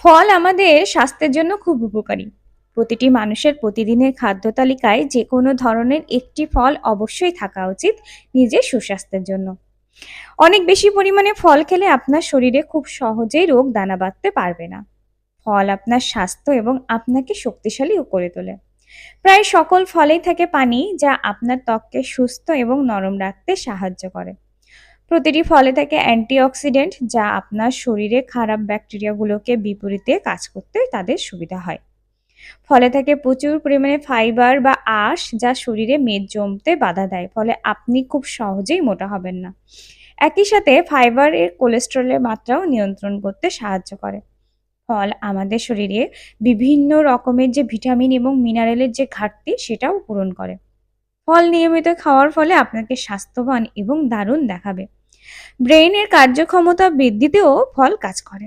ফল আমাদের স্বাস্থ্যের জন্য খুব উপকারী। প্রতিটি মানুষের প্রতিদিনের খাদ্য তালিকায় যে কোনো ধরনের একটি ফল অবশ্যই থাকা উচিত নিজের সুস্বাস্থ্যের জন্য। অনেক বেশি পরিমাণে ফল খেলে আপনার শরীরে খুব সহজেই রোগ দানা বাঁধতে পারবে না। ফল আপনার স্বাস্থ্য এবং আপনাকে শক্তিশালীও করে তোলে। প্রায় সকল ফলেই থাকে পানি, যা আপনার ত্বককে সুস্থ এবং নরম রাখতে সাহায্য করে। প্রতিটি ফলে থাকে অ্যান্টিঅক্সিডেন্ট, যা আপনার শরীরে খারাপ ব্যাকটেরিয়াগুলোকে বিপরীতে কাজ করতে তাদের সুবিধা হয়। ফলে থাকে প্রচুর পরিমাণে ফাইবার বা আঁশ, যা শরীরে মেদ জমতে বাধা দেয়, ফলে আপনি খুব সহজেই মোটা হবেন না। একই সাথে ফাইবারের কোলেস্টেরলের মাত্রাও নিয়ন্ত্রণ করতে সাহায্য করে। ফল আমাদের শরীরে বিভিন্ন রকমের যে ভিটামিন এবং মিনারেলের যে ঘাটতি, সেটাও পূরণ করে। ফল নিয়মিত খাওয়ার ফলে আপনাকে স্বাস্থ্যবান এবং দারুণ দেখাবে। ব্রেইনের কার্যক্ষমতা বৃদ্ধিতেও ফল কাজ করে।